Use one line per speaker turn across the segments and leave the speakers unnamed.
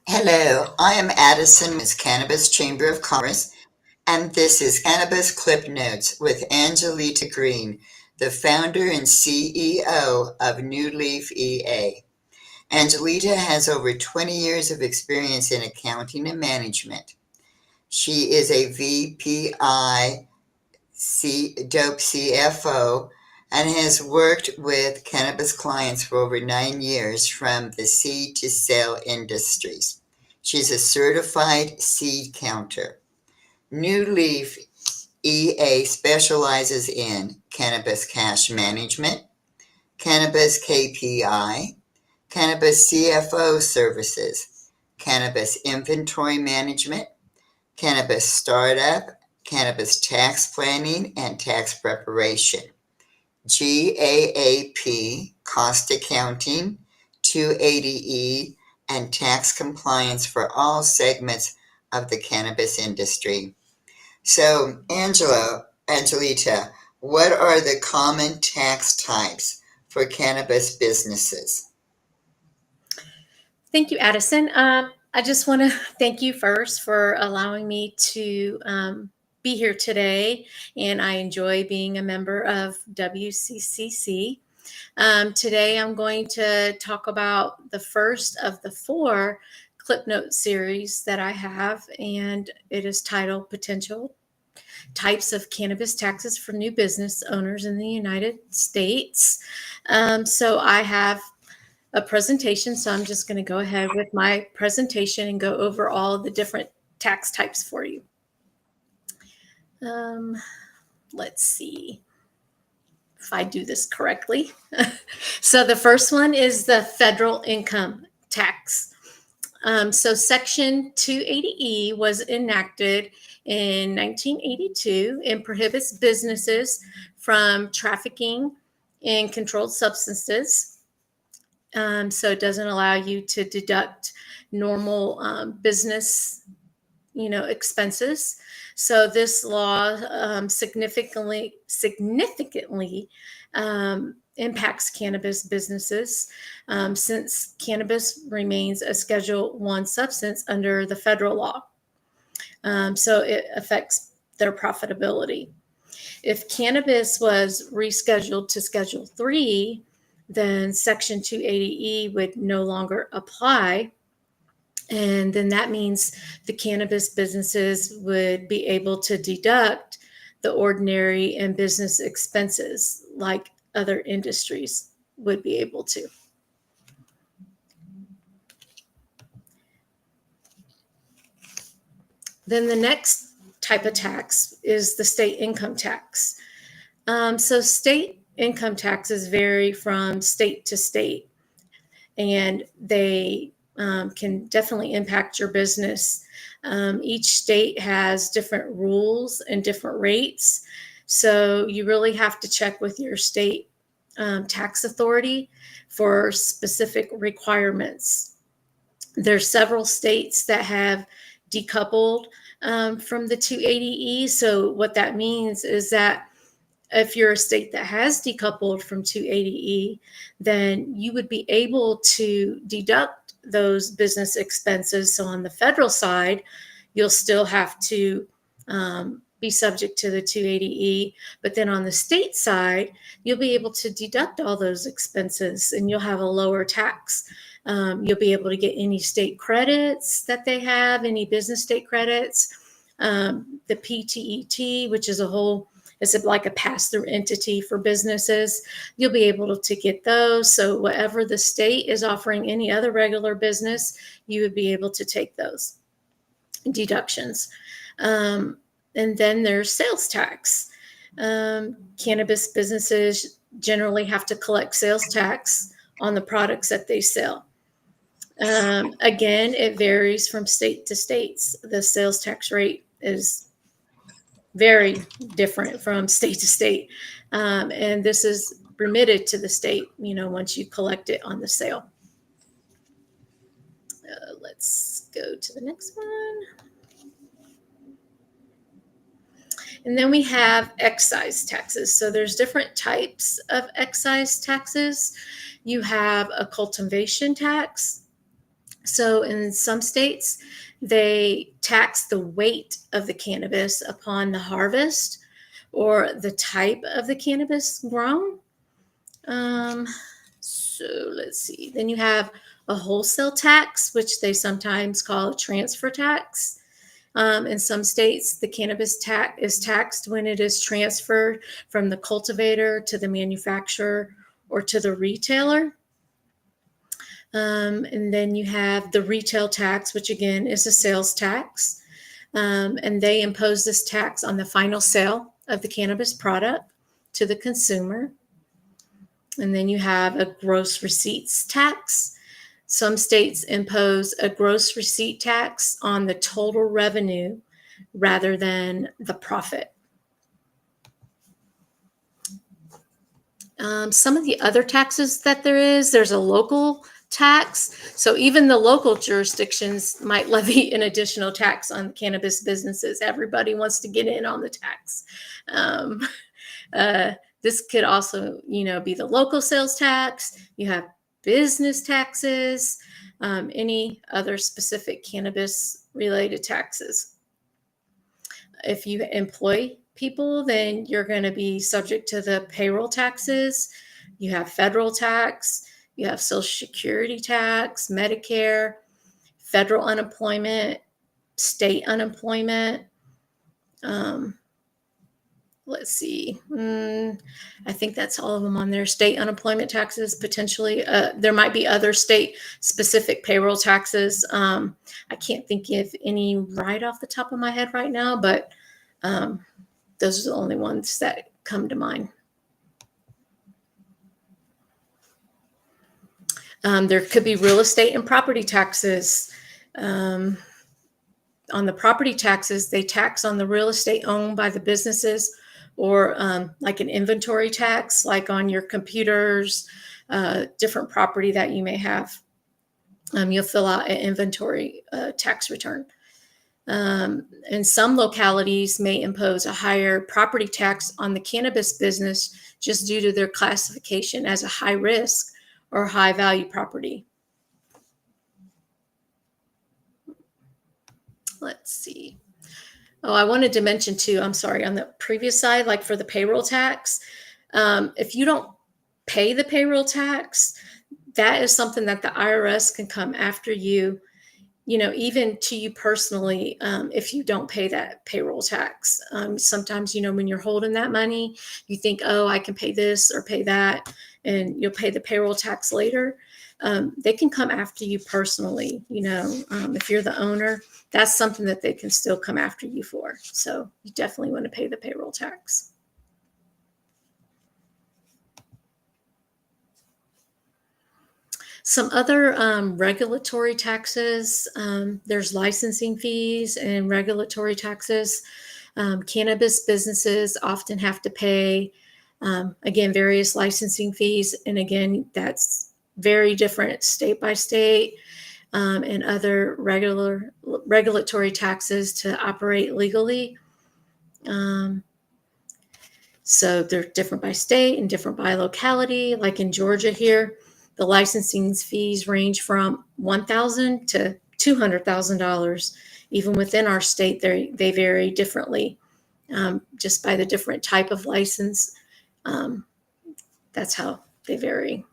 Hello, I am Addison with Cannabis Chamber of Commerce, and this is Cannabis ClipNotes with Angelita Green, the founder and CEO of New Leaf EA. Angelita has over 20 years of experience in accounting and management. She is a VPI Dope CFO and has worked with cannabis clients for over 9 years from the seed to sale industries. She's a certified seed counter. New Leaf EA specializes in cannabis cash management, cannabis KPI, cannabis CFO services, cannabis inventory management, cannabis startup, cannabis tax planning and tax preparation, GAAP, cost accounting, 280E, and tax compliance for all segments of the cannabis industry. So, Angelita, what are the common tax types for cannabis businesses?
Thank you, Addison. I just want to thank you first for allowing me to be here today, and I enjoy being a member of WCCC. Today, I'm going to talk about the first of the four ClipNote series that I have, and it is titled Potential Types of Cannabis Taxes for New Business Owners in the United States. So I have a presentation. So I'm just going to go ahead with my presentation and go over all of the different tax types for you. Let's see if I do this correctly. So the first one is the federal income tax. So Section 280E was enacted in 1982 and prohibits businesses from trafficking in controlled substances. So it doesn't allow you to deduct normal business, expenses. So this law significantly impacts cannabis businesses since cannabis remains a Schedule I substance under the federal law. So it affects their profitability. If cannabis was rescheduled to Schedule III, then Section 280E would no longer apply. And then that means the cannabis businesses would be able to deduct the ordinary and business expenses like other industries would be able to. Then the next type of tax is the state income tax. So state income taxes vary from state to state, and they can definitely impact your business. Each state has different rules and different rates, so you really have to check with your state tax authority for specific requirements. There's several states that have decoupled from the 280E. So what that means is that if you're a state that has decoupled from 280E, then you would be able to deduct those business expenses. So on the federal side, you'll still have to be subject to the 280E. But then on the state side, you'll be able to deduct all those expenses and you'll have a lower tax. You'll be able to get any state credits that they have, any business state credits, the PTET, which is it's like a pass-through entity for businesses. You'll be able to get those. So whatever the state is offering any other regular business, you would be able to take those deductions. And then there's sales tax. Cannabis businesses generally have to collect sales tax on the products that they sell. Again, it varies from state to state. The sales tax rate is very different from state to state. And this is remitted to the state, once you collect it on the sale. Let's go to the next one. And then we have excise taxes. So there's different types of excise taxes. You have a cultivation tax. So in some states, they tax the weight of the cannabis upon the harvest or the type of the cannabis grown. So let's see. Then you have a wholesale tax, which they sometimes call a transfer tax. In some states, the cannabis tax is taxed when it is transferred from the cultivator to the manufacturer or to the retailer. And then you have the retail tax, which again is a sales tax. And they impose this tax on the final sale of the cannabis product to the consumer. And then you have a gross receipts tax. Some states impose a gross receipt tax on the total revenue rather than the profit. Some of the other taxes that there's a local tax. So even the local jurisdictions might levy an additional tax on cannabis businesses. Everybody wants to get in on the tax. Um, this could also, be the local sales tax. You have business taxes, any other specific cannabis related taxes. If you employ people, then you're going to be subject to the payroll taxes. You have federal tax, you have Social Security tax, Medicare, federal unemployment, state unemployment. Let's see. I think that's all of them on there. State unemployment taxes, potentially. There might be other state specific payroll taxes. I can't think of any right off the top of my head right now, but those are the only ones that come to mind. There could be real estate and property taxes. On the property taxes, they tax on the real estate owned by the businesses, or like an inventory tax, like on your computers, different property that you may have. You'll fill out an inventory tax return. And some localities may impose a higher property tax on the cannabis business just due to their classification as a high risk or high value property. Let's see. Oh, I wanted to mention too, I'm sorry, on the previous side, like for the payroll tax, if you don't pay the payroll tax, that is something that the IRS can come after you, even to you personally, if you don't pay that payroll tax. Sometimes, when you're holding that money, you think, oh, I can pay this or pay that, and you'll pay the payroll tax later. They can come after you personally, if you're the owner, that's something that they can still come after you for. So you definitely want to pay the payroll tax. Some other regulatory taxes, there's licensing fees and regulatory taxes. Cannabis businesses often have to pay, again, various licensing fees. And again, that's very different state by state, and other regulatory taxes to operate legally. So they're different by state and different by locality. Like in Georgia here, the licensing fees range from $1,000 to $200,000. Even within our state, they vary differently, just by the different type of license. That's how they vary.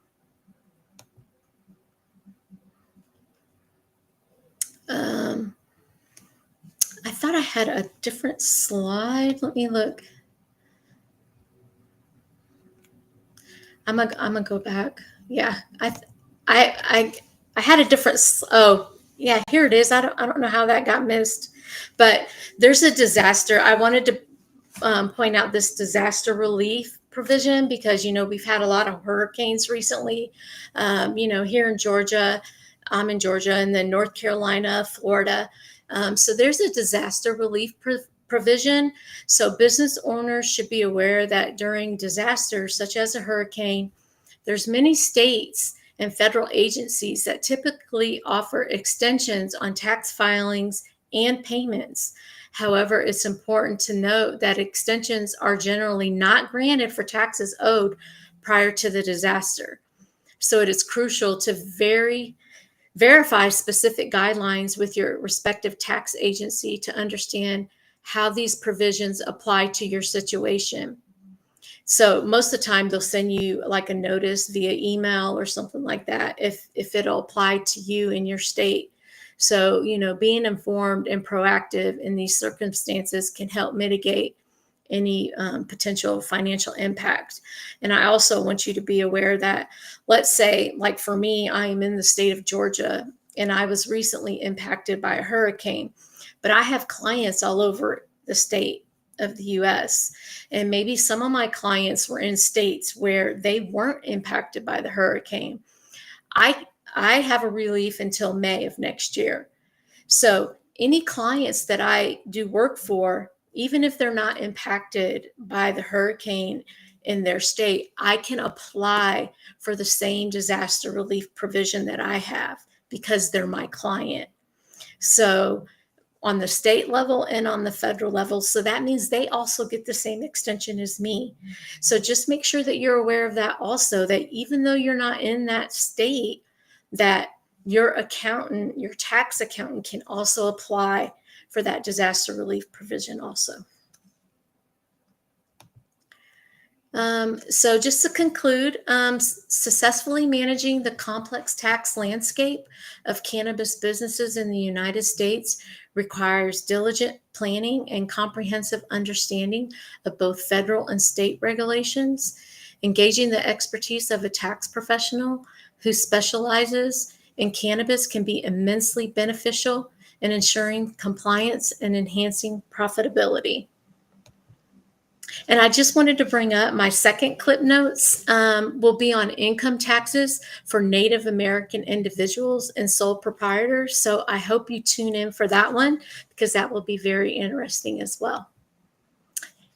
I thought I had a different slide. Let me look. I'm gonna go back. Yeah, I had a different. Oh, yeah, here it is. I don't know how that got missed, but there's a disaster. I wanted to point out this disaster relief provision because we've had a lot of hurricanes recently. Here in Georgia, I'm in Georgia, and then North Carolina, Florida. So there's a disaster relief provision. So business owners should be aware that during disasters such as a hurricane, there's many states and federal agencies that typically offer extensions on tax filings and payments. However, it's important to note that extensions are generally not granted for taxes owed prior to the disaster. So it is crucial to Verify specific guidelines with your respective tax agency to understand how these provisions apply to your situation. So most of the time they'll send you like a notice via email or something like that if it'll apply to you in your state. So, being informed and proactive in these circumstances can help mitigate any potential financial impact. And I also want you to be aware that, let's say, like for me, I am in the state of Georgia and I was recently impacted by a hurricane, but I have clients all over the state of the US. And maybe some of my clients were in states where they weren't impacted by the hurricane. I I have a relief until May of next year. So any clients that I do work for, even if they're not impacted by the hurricane in their state, I can apply for the same disaster relief provision that I have because they're my client. So on the state level and on the federal level. So that means they also get the same extension as me. So just make sure that you're aware of that also, that even though you're not in that state, that your accountant, your tax accountant can also apply for that disaster relief provision also. So just to conclude, successfully managing the complex tax landscape of cannabis businesses in the United States requires diligent planning and comprehensive understanding of both federal and state regulations. Engaging the expertise of a tax professional who specializes in cannabis can be immensely beneficial in ensuring compliance and enhancing profitability. And I just wanted to bring up my second clip notes will be on income taxes for Native American individuals and sole proprietors. So I hope you tune in for that one because that will be very interesting as well.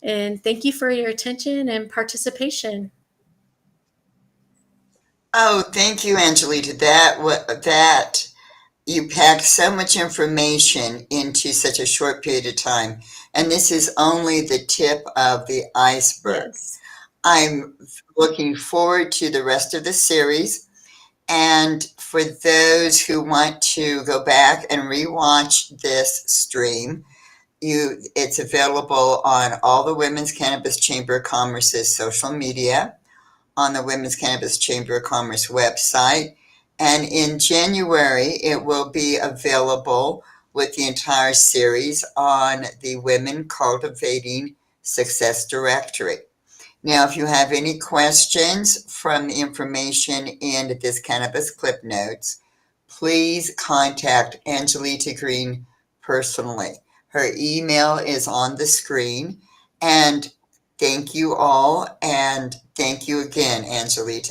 And thank you for your attention and participation.
Oh, thank you, Angelita. That you packed so much information into such a short period of time, and this is only the tip of the iceberg.
Yes.
I'm looking forward to the rest of the series, and for those who want to go back and rewatch this stream, it's available on all the Women's Cannabis Chamber of Commerce's social media, on the Women's Cannabis Chamber of Commerce website. And in January, it will be available with the entire series on the Women Cultivating Success Directory. Now, if you have any questions from the information in this Cannabis Clip Notes, please contact Angelita Green personally. Her email is on the screen. And thank you all, and thank you again, Angelita.